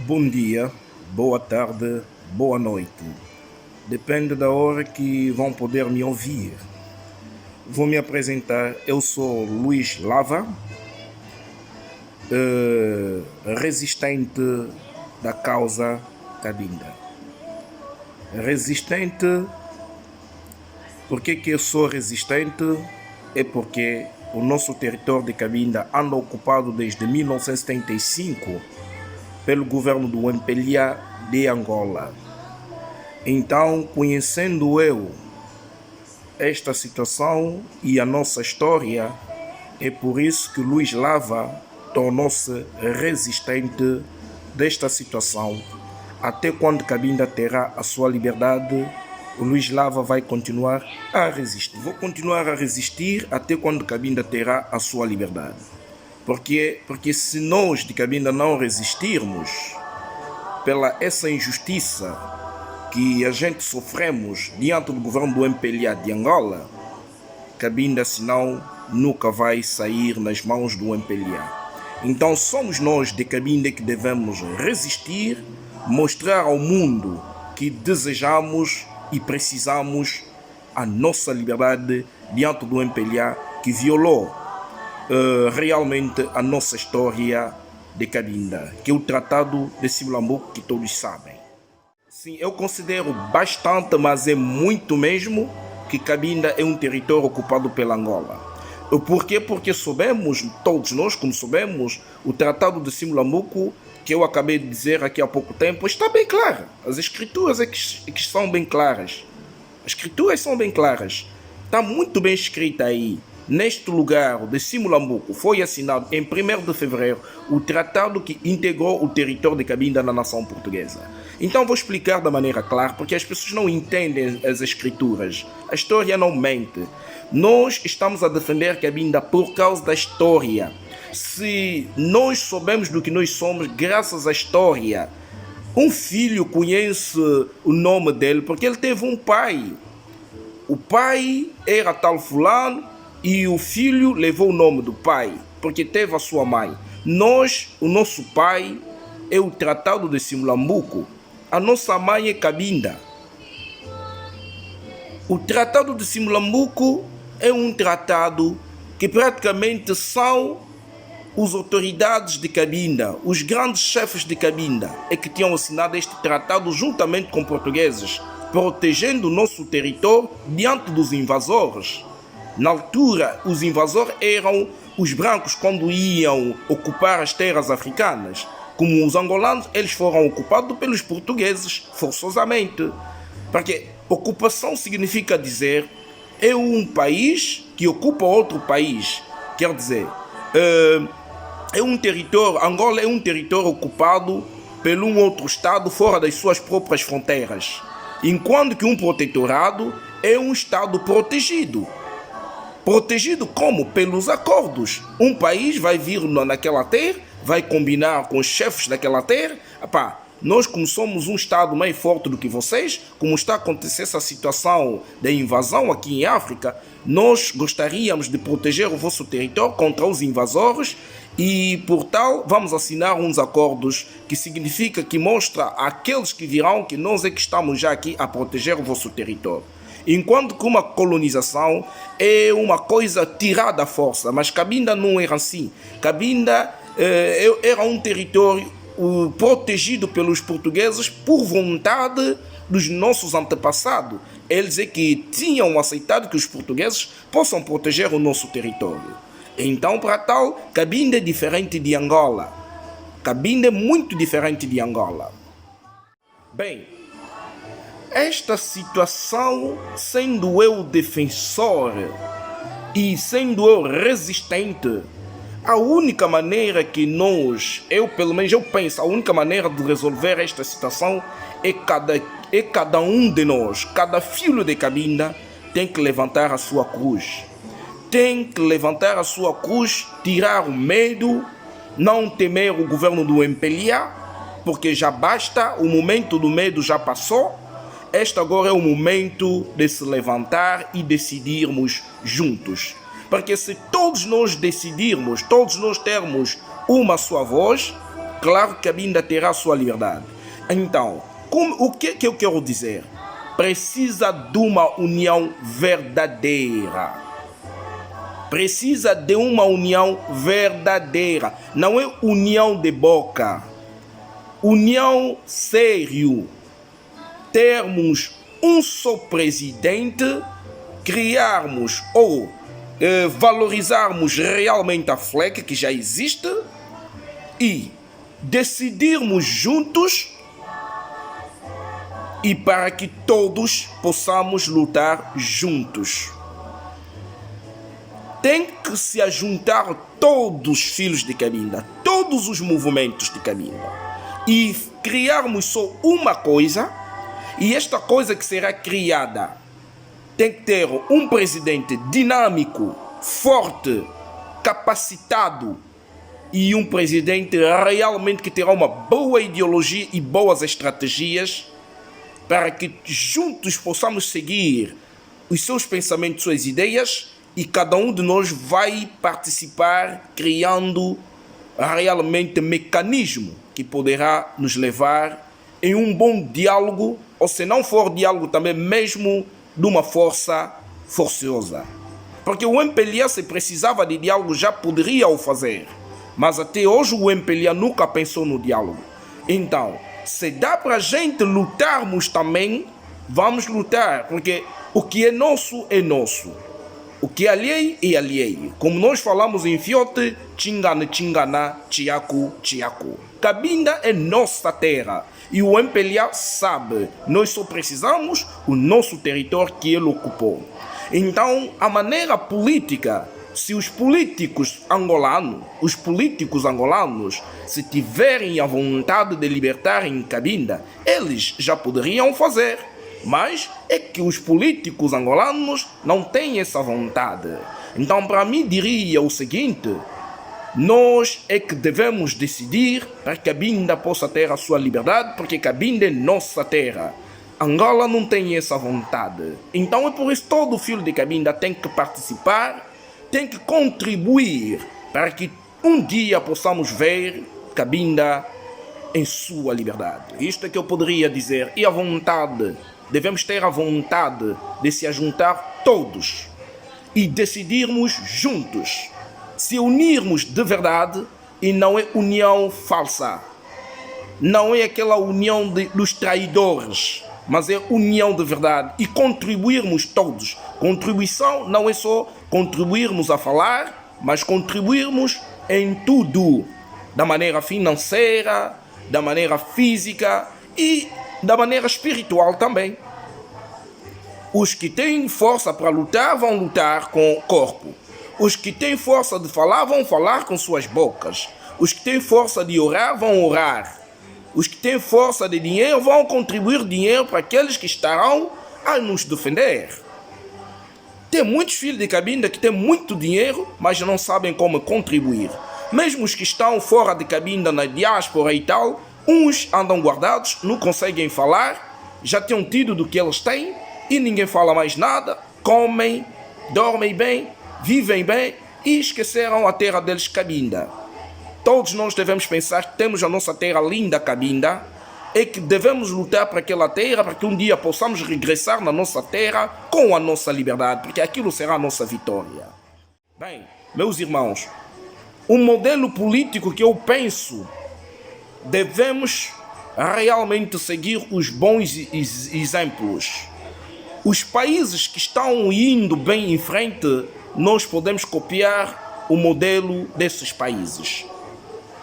Bom dia, boa tarde, boa noite. Depende da hora que vão poder me ouvir. Vou me apresentar. Eu sou Luís Lava, resistente da causa Cabinda. Resistente. Por que eu sou resistente? É porque o nosso território de Cabinda anda ocupado desde 1975 pelo governo do MPLA de Angola. Então, conhecendo eu esta situação e a nossa história, é por isso que Luís Lava tornou-se resistente desta situação. Até quando Cabinda terá a sua liberdade, o Luís Lava vai continuar a resistir. Vou continuar a resistir até quando Cabinda terá a sua liberdade. Porque se nós de Cabinda não resistirmos pela essa injustiça que a gente sofremos diante do governo do MPLA de Angola, Cabinda, senão, nunca vai sair nas mãos do MPLA. Então somos nós de Cabinda que devemos resistir, mostrar ao mundo que desejamos e precisamos a nossa liberdade diante do MPLA que violou realmente a nossa história de Cabinda, que é o Tratado de Simulambuco, que todos sabem. Sim, eu considero bastante, mas é muito mesmo, que Cabinda é um território ocupado pela Angola. Por quê? Porque soubemos, todos nós, como soubemos, o Tratado de Simulambuco, que eu acabei de dizer aqui há pouco tempo, está bem claro. As escrituras é que são bem claras. As escrituras são bem claras. Está muito bem escrita aí. Neste lugar de Simulambuco foi assinado em 1º de fevereiro o tratado que integrou o território de Cabinda na nação portuguesa. Então vou explicar da maneira clara, porque as pessoas não entendem as escrituras. A história não mente. Nós estamos a defender Cabinda por causa da história. Se nós soubemos do que nós somos graças à história, um filho conhece o nome dele porque ele teve um pai. O pai era tal fulano, e o filho levou o nome do pai, porque teve a sua mãe. O nosso pai é o Tratado de Simulambuco. A nossa mãe é Cabinda. O Tratado de Simulambuco é um tratado que praticamente são as autoridades de Cabinda, os grandes chefes de Cabinda, é que tinham assinado este tratado juntamente com portugueses, protegendo o nosso território diante dos invasores. Na altura, os invasores eram os brancos quando iam ocupar as terras africanas. Como os angolanos, eles foram ocupados pelos portugueses, forçosamente. Porque ocupação significa dizer é um país que ocupa outro país. Quer dizer, Angola é um território ocupado por um outro estado fora das suas próprias fronteiras. Enquanto que um protetorado é um estado protegido. Protegido como? Pelos acordos. Um país vai vir naquela terra, vai combinar com os chefes daquela terra. Nós, como somos um Estado mais forte do que vocês, como está a acontecer essa situação de invasão aqui em África, nós gostaríamos de proteger o vosso território contra os invasores e, por tal, vamos assinar uns acordos que significa que mostra àqueles que virão que nós é que estamos já aqui a proteger o vosso território. Enquanto que uma colonização é uma coisa tirada à força, mas Cabinda não era assim. Cabinda era um território protegido pelos portugueses por vontade dos nossos antepassados. Eles é que tinham aceitado que os portugueses possam proteger o nosso território. Então, para tal, Cabinda é diferente de Angola. Cabinda é muito diferente de Angola. Bem, esta situação, sendo eu defensor e sendo eu resistente, a única maneira que pelo menos eu penso, a única maneira de resolver esta situação é cada um de nós, cada filho de Cabinda tem que levantar a sua cruz. Tem que levantar a sua cruz, tirar o medo, não temer o governo do MPLA, porque já basta, o momento do medo já passou. Este agora é o momento de se levantar e decidirmos juntos. Porque se todos nós decidirmos, todos nós termos uma só voz, claro que Cabinda terá a sua liberdade. Então, o que eu quero dizer? Precisa de uma união verdadeira. Precisa de uma união verdadeira. Não é união de boca. União sério. Termos um só presidente, criarmos ou valorizarmos realmente a FLEC que já existe e decidirmos juntos e para que todos possamos lutar juntos. Tem que se ajuntar todos os filhos de Cabinda, todos os movimentos de Cabinda e criarmos só uma coisa, e esta coisa que será criada tem que ter um presidente dinâmico, forte, capacitado e um presidente realmente que terá uma boa ideologia e boas estratégias para que juntos possamos seguir os seus pensamentos, suas ideias e cada um de nós vai participar criando realmente mecanismo que poderá nos levar em um bom diálogo, ou se não for diálogo também mesmo de uma força forçosa. Porque o MPLA, se precisava de diálogo, já poderia o fazer. Mas até hoje o MPLA nunca pensou no diálogo. Então, se dá para a gente lutarmos também, vamos lutar. Porque o que é nosso, o que é alheio, é alheio. Como nós falamos em Fiote, Chingana, Chingana, Chiaco, Chiaco. Cabinda é nossa terra. E o MPLA sabe, nós só precisamos o nosso território que ele ocupou. Então, a maneira política, se os políticos angolanos, se tiverem a vontade de libertarem Cabinda, eles já poderiam fazer. Mas é que os políticos angolanos não têm essa vontade. Então, para mim, diria o seguinte: nós é que devemos decidir para que Cabinda possa ter a sua liberdade, porque Cabinda é nossa terra. Angola não tem essa vontade. Então é por isso que todo filho de Cabinda tem que participar, tem que contribuir para que um dia possamos ver Cabinda em sua liberdade. Isto é que eu poderia dizer. E a vontade, devemos ter a vontade de se ajuntar todos e decidirmos juntos. Se unirmos de verdade, e não é união falsa, não é aquela união dos traidores, mas é união de verdade e contribuirmos todos. Contribuição não é só contribuirmos a falar, mas contribuirmos em tudo, da maneira financeira, da maneira física e da maneira espiritual também. Os que têm força para lutar vão lutar com o corpo. Os que têm força de falar vão falar com suas bocas. Os que têm força de orar vão orar. Os que têm força de dinheiro vão contribuir dinheiro para aqueles que estarão a nos defender. Tem muitos filhos de Cabinda que têm muito dinheiro, mas não sabem como contribuir. Mesmo os que estão fora de Cabinda, na diáspora e tal, uns andam guardados, não conseguem falar, já tinham tido do que eles têm e ninguém fala mais nada, comem, dormem bem, vivem bem e esqueceram a terra deles, Cabinda. Todos nós devemos pensar que temos a nossa terra linda, Cabinda, e que devemos lutar para aquela terra, para que um dia possamos regressar na nossa terra com a nossa liberdade, porque aquilo será a nossa vitória. Bem, meus irmãos, um modelo político que eu penso, devemos realmente seguir os bons exemplos. Os países que estão indo bem em frente, nós podemos copiar o modelo desses países.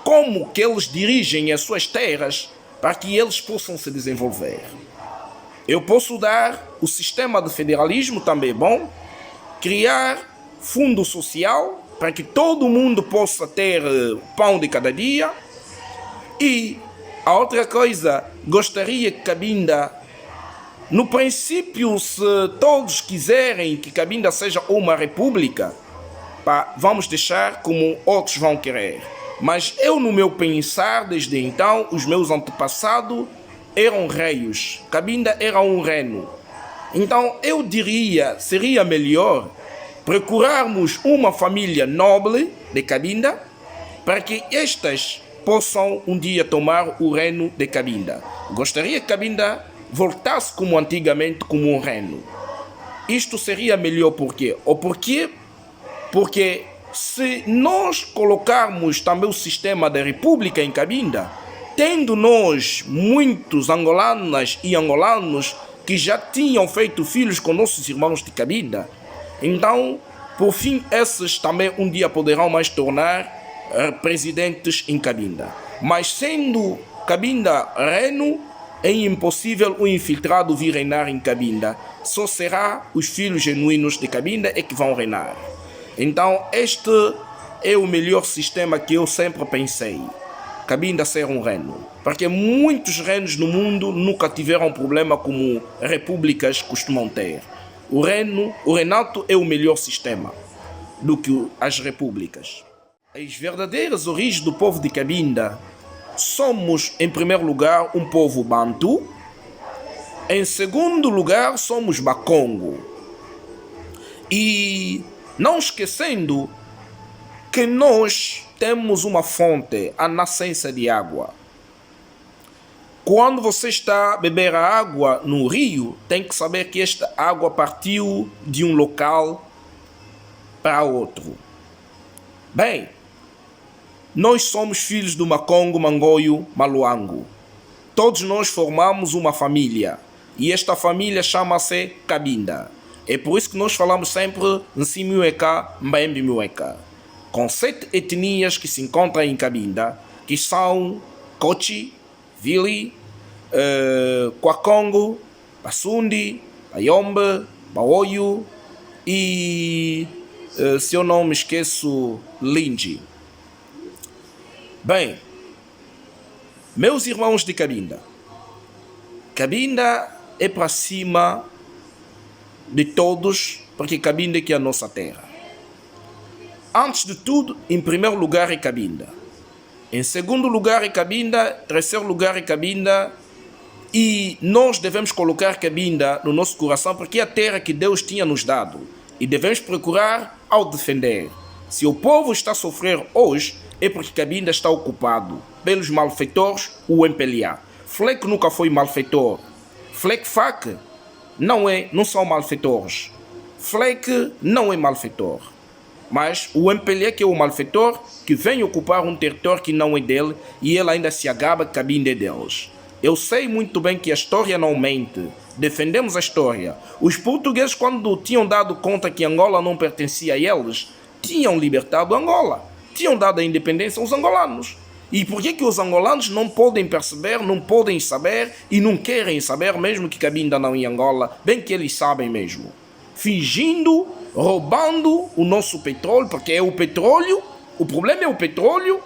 Como que eles dirigem as suas terras para que eles possam se desenvolver. Eu posso dar o sistema de federalismo também bom, criar fundo social para que todo mundo possa ter pão de cada dia. E a outra coisa, gostaria que Cabinda, no princípio, se todos quiserem que Cabinda seja uma república, vamos deixar como outros vão querer. Mas eu, no meu pensar, desde então, os meus antepassados eram reis. Cabinda era um reino. Então, eu diria, seria melhor procurarmos uma família nobre de Cabinda para que estas possam um dia tomar o reino de Cabinda. Gostaria que Cabinda voltasse como antigamente, como um reino. Isto seria melhor por quê? Ou porque se nós colocarmos também o sistema da república em Cabinda, tendo nós muitos angolanas e angolanos que já tinham feito filhos com nossos irmãos de Cabinda, então, por fim, esses também um dia poderão mais tornar presidentes em Cabinda. Mas sendo Cabinda reino, é impossível o infiltrado vir reinar em Cabinda. Só será os filhos genuínos de Cabinda é que vão reinar. Então, este é o melhor sistema que eu sempre pensei. Cabinda ser um reino. Porque muitos reinos no mundo nunca tiveram problema como repúblicas costumam ter. O reinato é o melhor sistema do que as repúblicas. As verdadeiras origens do povo de Cabinda somos, em primeiro lugar, um povo bantu. Em segundo lugar, somos bakongo. E não esquecendo que nós temos uma fonte, a nascença de água. Quando você está a beber a água no rio, tem que saber que esta água partiu de um local para outro. Bem, nós somos filhos do Macongo, Mangoio, Maluango. Todos nós formamos uma família. E esta família chama-se Cabinda. É por isso que nós falamos sempre Nsimiueka, Mbembimueka. Com 7 etnias que se encontram em Cabinda, que são Kochi, Vili, Kwakongo, Basundi, Bayombe, Baoyo e, se eu não me esqueço, Linji. Bem, meus irmãos de Cabinda, Cabinda é para cima de todos, porque Cabinda é que é a nossa terra. Antes de tudo, em primeiro lugar é Cabinda. Em segundo lugar é Cabinda, terceiro lugar é Cabinda, e nós devemos colocar Cabinda no nosso coração porque é a terra que Deus tinha nos dado e devemos procurar ao defender. Se o povo está a sofrer hoje, é porque Cabinda está ocupado pelos malfeitores, o MPLA. Fleck nunca foi malfeitor. Fleck Fac não são malfeitores. Fleck não é malfeitor. Mas o MPLA que é o malfeitor que vem ocupar um território que não é dele e ele ainda se agaba que Cabinda é deles. Eu sei muito bem que a história não mente. Defendemos a história. Os portugueses, quando tinham dado conta que Angola não pertencia a eles, tinham libertado Angola. Tinham dado a independência aos angolanos. E por que os angolanos não podem perceber, não podem saber e não querem saber mesmo que Cabinda não é Angola? Bem que eles sabem mesmo. Fingindo, roubando o nosso petróleo, porque é o petróleo, o problema é o petróleo.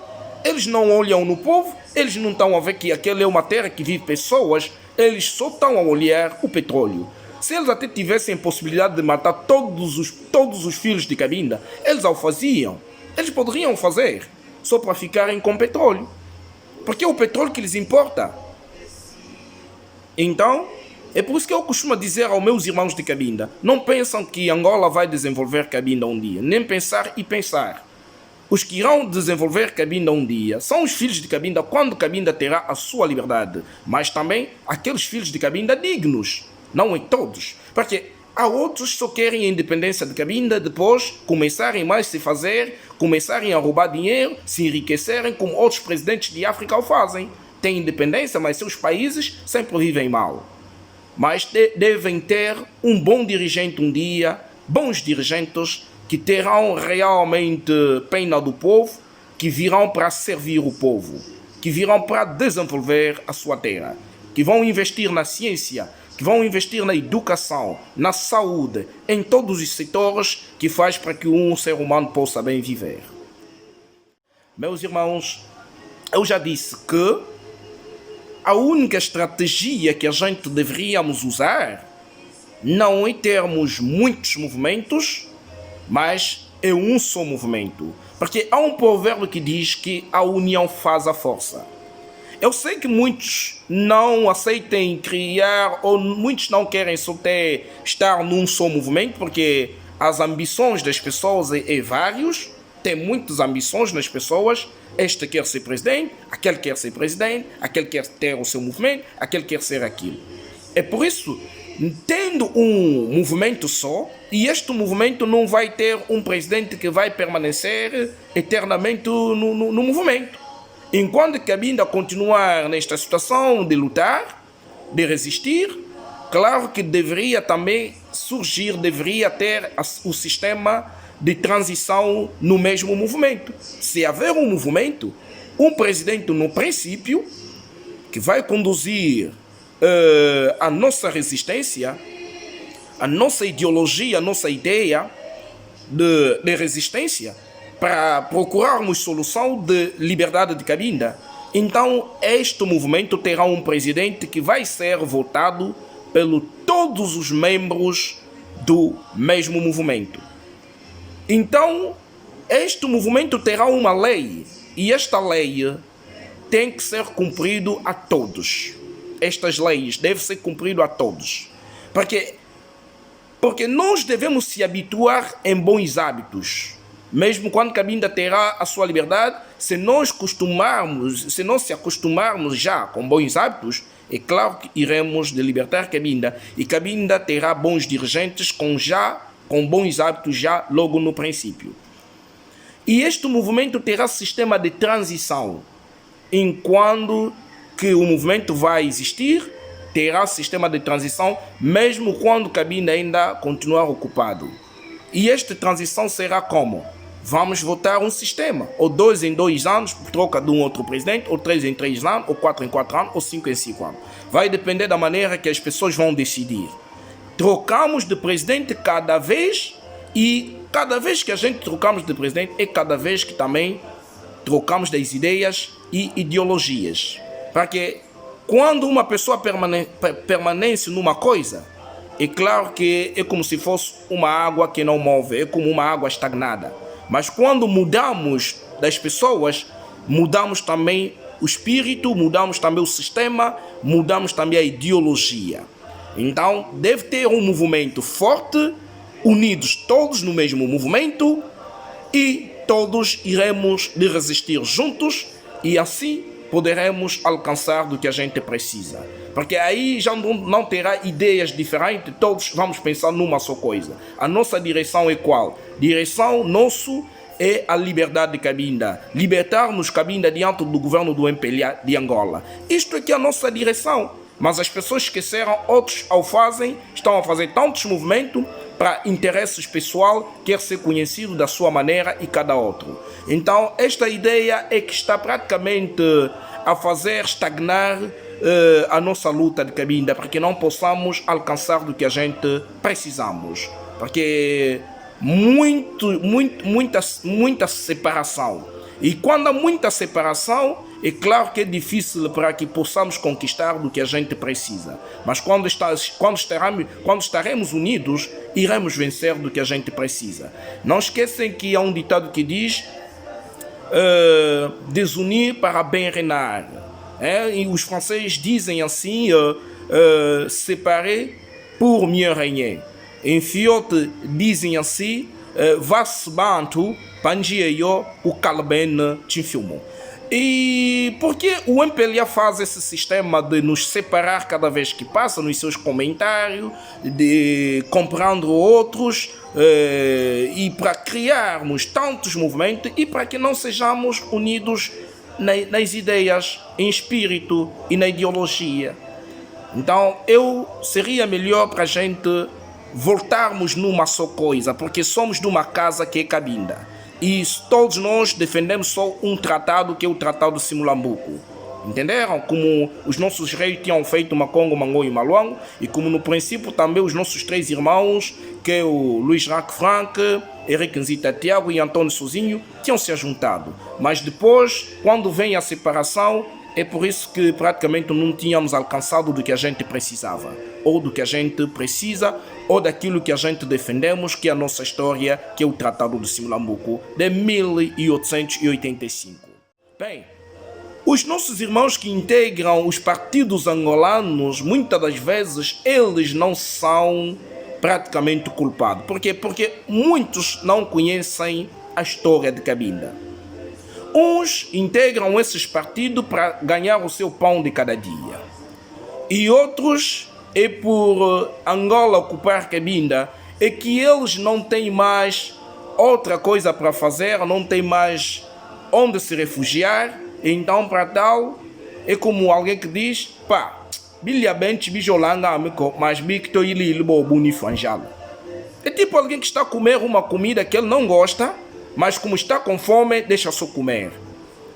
Eles não olham no povo, eles não estão a ver que aquela é uma terra que vive pessoas, eles só estão a olhar o petróleo. Se eles até tivessem a possibilidade de matar todos os filhos de Cabinda, eles o faziam. Eles poderiam fazer, só para ficarem com petróleo. Porque é o petróleo que lhes importa. Então, é por isso que eu costumo dizer aos meus irmãos de Cabinda, não pensam que Angola vai desenvolver Cabinda um dia, nem pensar e pensar. Os que irão desenvolver Cabinda um dia são os filhos de Cabinda quando Cabinda terá a sua liberdade, mas também aqueles filhos de Cabinda dignos, não é todos, porque há outros que só querem a independência de Cabinda, depois começarem mais a se fazer, começarem a roubar dinheiro, se enriquecerem como outros presidentes de África o fazem. Têm independência, mas seus países sempre vivem mal. Mas devem ter um bom dirigente um dia, bons dirigentes que terão realmente pena do povo, que virão para servir o povo, que virão para desenvolver a sua terra, que vão investir na ciência, que vão investir na educação, na saúde, em todos os setores que faz para que um ser humano possa bem viver. Meus irmãos, eu já disse que a única estratégia que a gente deveríamos usar não é termos muitos movimentos, mas é um só movimento. Porque há um provérbio que diz que a união faz a força. Eu sei que muitos não aceitem criar, ou muitos não querem só estar num só movimento, porque as ambições das pessoas é vários, tem muitas ambições nas pessoas. Este quer ser presidente, aquele quer ser presidente, aquele quer ter o seu movimento, aquele quer ser aquilo. É por isso, tendo um movimento só, e este movimento não vai ter um presidente que vai permanecer eternamente no movimento. Enquanto Cabinda continuar nesta situação de lutar, de resistir, claro que deveria também surgir, deveria ter o sistema de transição no mesmo movimento. Se haver um movimento, um presidente no princípio, que vai conduzir a nossa resistência, a nossa ideologia, a nossa ideia de resistência, para procurarmos solução de liberdade de Cabinda. Então, este movimento terá um presidente que vai ser votado por todos os membros do mesmo movimento. Então, este movimento terá uma lei, e esta lei tem que ser cumprida a todos. Estas leis devem ser cumpridas a todos. Porque nós devemos se habituar em bons hábitos. Mesmo quando Cabinda terá a sua liberdade, se não se acostumarmos já com bons hábitos, é claro que iremos de libertar Cabinda. E Cabinda terá bons dirigentes com bons hábitos já logo no princípio. E este movimento terá sistema de transição. Enquanto que o movimento vai existir, terá sistema de transição, mesmo quando Cabinda ainda continuar ocupado. E esta transição será como? Vamos votar um sistema, ou 2 em 2 anos, por troca de um outro presidente, ou 3 em 3 anos, ou 4 em 4 anos, ou 5 em 5 anos. Vai depender da maneira que as pessoas vão decidir. Trocamos de presidente cada vez, e cada vez que a gente trocamos de presidente, é cada vez que também trocamos das ideias e ideologias. Para que quando uma pessoa permanece numa coisa, é claro que é como se fosse uma água que não move, é como uma água estagnada. Mas quando mudamos das pessoas, mudamos também o espírito, mudamos também o sistema, mudamos também a ideologia. Então, deve ter um movimento forte, unidos todos no mesmo movimento, e todos iremos de resistir juntos, e assim poderemos alcançar do que a gente precisa. Porque aí já não terá ideias diferentes, todos vamos pensar numa só coisa. A nossa direção é qual? Direção nosso é a liberdade de Cabinda. Libertarmos Cabinda diante do governo do MPLA de Angola. Isto é que é a nossa direção. Mas as pessoas esqueceram, outros estão a fazer tantos movimentos para interesses pessoal, quer ser conhecido da sua maneira e cada outro. Então, esta ideia é que está praticamente a fazer estagnar a nossa luta de Cabinda, para que não possamos alcançar do que a gente precisamos. Porque muita separação. E quando há muita separação, é claro que é difícil para que possamos conquistar do que a gente precisa. Mas quando estaremos unidos, iremos vencer do que a gente precisa. Não esquecem que há um ditado que diz desunir para bem reinar. E os franceses dizem assim, séparer pour mieux régner. Em fiote dizem assim, vas bantu panjieyo o calben tinfilmo. E por que o MPLA faz esse sistema de nos separar cada vez que passa nos seus comentários, de comprando outros, e para criarmos tantos movimentos e para que não sejamos unidos nas ideias, em espírito e na ideologia? Então, seria melhor para a gente voltarmos numa só coisa, porque somos de uma casa que é Cabinda. E todos nós defendemos só um tratado, que é o Tratado de Simulambuco. Entenderam? Como os nossos reis tinham feito Macongo, Mangô e Maluango, e como no princípio também os nossos 3 irmãos, que é o Luís Raque Frank, Henrique Nzita Tiago e Antônio Sozinho, tinham se juntado. Mas depois, quando vem a separação, é por isso que praticamente não tínhamos alcançado do que a gente precisava, ou do que a gente precisa, ou daquilo que a gente defendemos, que é a nossa história, que é o Tratado de Simulambuco de 1885. Bem, os nossos irmãos que integram os partidos angolanos, muitas das vezes, eles não são praticamente culpados. Por quê? Porque muitos não conhecem a história de Cabinda. Uns integram esses partidos para ganhar o seu pão de cada dia. E outros é por Angola ocupar Cabinda, é que eles não têm mais outra coisa para fazer, não têm mais onde se refugiar. Então, para tal, é como alguém que diz, pá, bilhabente bijolanga mas bicto ili boni fanjalo. É tipo alguém que está a comer uma comida que ele não gosta, mas como está com fome, deixa só comer.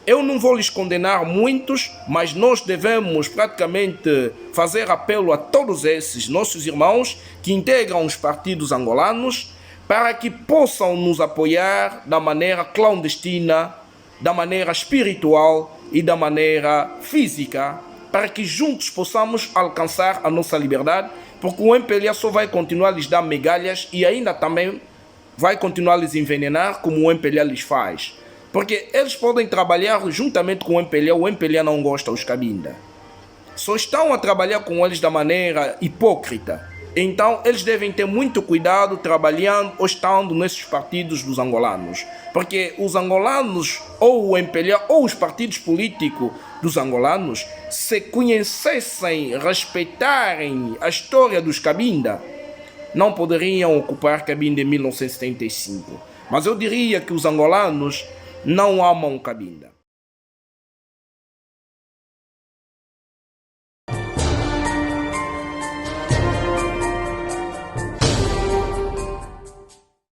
Eu não vou lhes condenar muitos, mas nós devemos praticamente fazer apelo a todos esses nossos irmãos que integram os partidos angolanos para que possam nos apoiar da maneira clandestina, da maneira espiritual e da maneira física, para que juntos possamos alcançar a nossa liberdade, porque o MPLA só vai continuar a lhes dar migalhas e ainda também vai continuar a lhes envenenar como o MPLA lhes faz. Porque eles podem trabalhar juntamente com o MPLA não gosta dos Cabinda. Só estão a trabalhar com eles da maneira hipócrita. Então eles devem ter muito cuidado trabalhando ou estando nesses partidos dos angolanos. Porque os angolanos, ou o MPLA, ou os partidos políticos dos angolanos, se conhecessem, respeitarem a história dos Cabinda, não poderiam ocupar Cabinda em 1975. Mas eu diria que os angolanos não amam Cabinda.